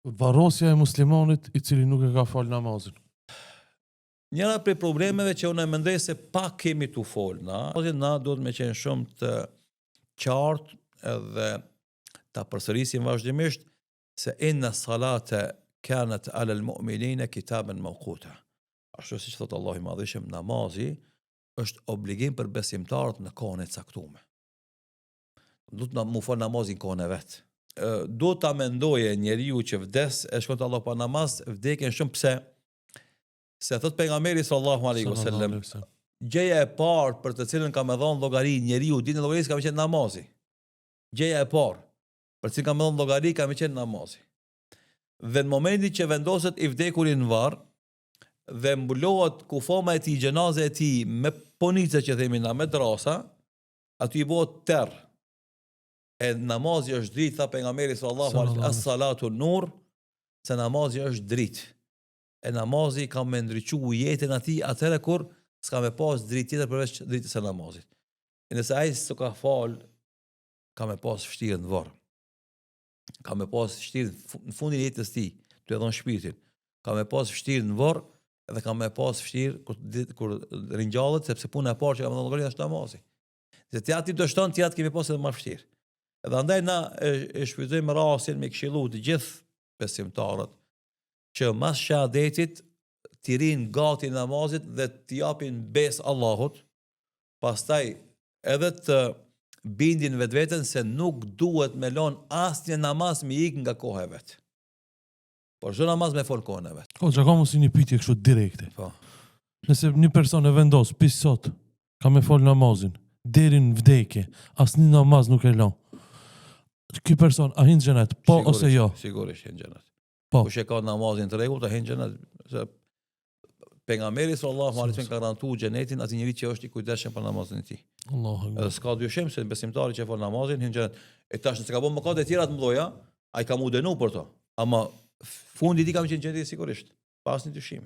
Varrosja e muslimanit i cili nuk e ka fal namazin. Njëra prej problemeve që unë mendoj se pak kemi tu fol na duhet me qenë shumë të qartë edhe ta përsërisim vazhdimisht se inna salate kanat ala al-mu'minina kitaban mawquta. Ashtu siç thot Allahu i Madhëshëm, namazi është obligim për besimtarët në kohën e caktuar. Do të mu fal namazin kohën e vet. Do ta mendoje njeriu që vdes e shkon te Allahu pa namaz, vdekën shumë pse? Se thot pejgamberi sallallahu alaihi wasallam, gjëja e parë për të cilën ka më dhënë llogari njeriu ditën e llogarisë ka qenë namazi. Gjëja e parë për të cilën ka më dhënë llogari ka qenë namazi. Dhe në momentin që vendoset i vdekurin në varr dhe mbulohet kufoma e tij, xhenaze e tij me ponice që themi na me drasa, aty i bëhet terr. E namazi është dritë, tha pejgamberi sallallahu alaihi wasallam, as-salatu nur, se namazi është dritë. E namazi ka me ndryqu jetën ati atëherë kur s'ka me pas dritë tjetër përveç dritës e namazit. E nëse ai s'u ka fal, ka me pas vështirë në varr. Ka me pas vështirë në fundin e jetës tij, t'u dhon shpirtin. Ka me pas vështirë në varr dhe ka me pas vështirë kur ringjallet, sepse puna e parë që ka me dhënë llogari është namazi. Se ti aty do shton, ti atë kemi pas edhe më vështirë. Edhe andaj na e shfrytëzojmë rastin me këshillu të gjithë besimtarët që mas shahadetit t'i rinë gati namazit dhe t'i japin besë Allahut, pastaj edhe të bindin vetveten se nuk duhet me lënë asnjë namaz me ik nga koha e vet. Por çdo namaz me fol kohën e vet. O, që ka mos një pyetje kështu direkte. Po. Nëse një person e vendos, pis sot, ka me fol namazin, deri në vdekje, asnjë namaz nuk e lën. Ky person a hin xhenet, po Sigurisht, ose jo? Sigurisht hin xhenet. Po. Kush e ka namazin të rregullt, hin xhenet. Se pejgamberi sallallahu alaihi wasallam ka garantuar xhenetin atij njeriu që është i kujdesshëm për namazin e tij. Allahu akbar. Edhe s'ka dyshim se besimtari që fal namazin hin xhenet. E tash nëse ka bën mëkate të tjera të mëdha, ai ka mu dënu për to. Ama fundi i tij ka qenë xheneti sigurisht, pa asnjë dyshimi.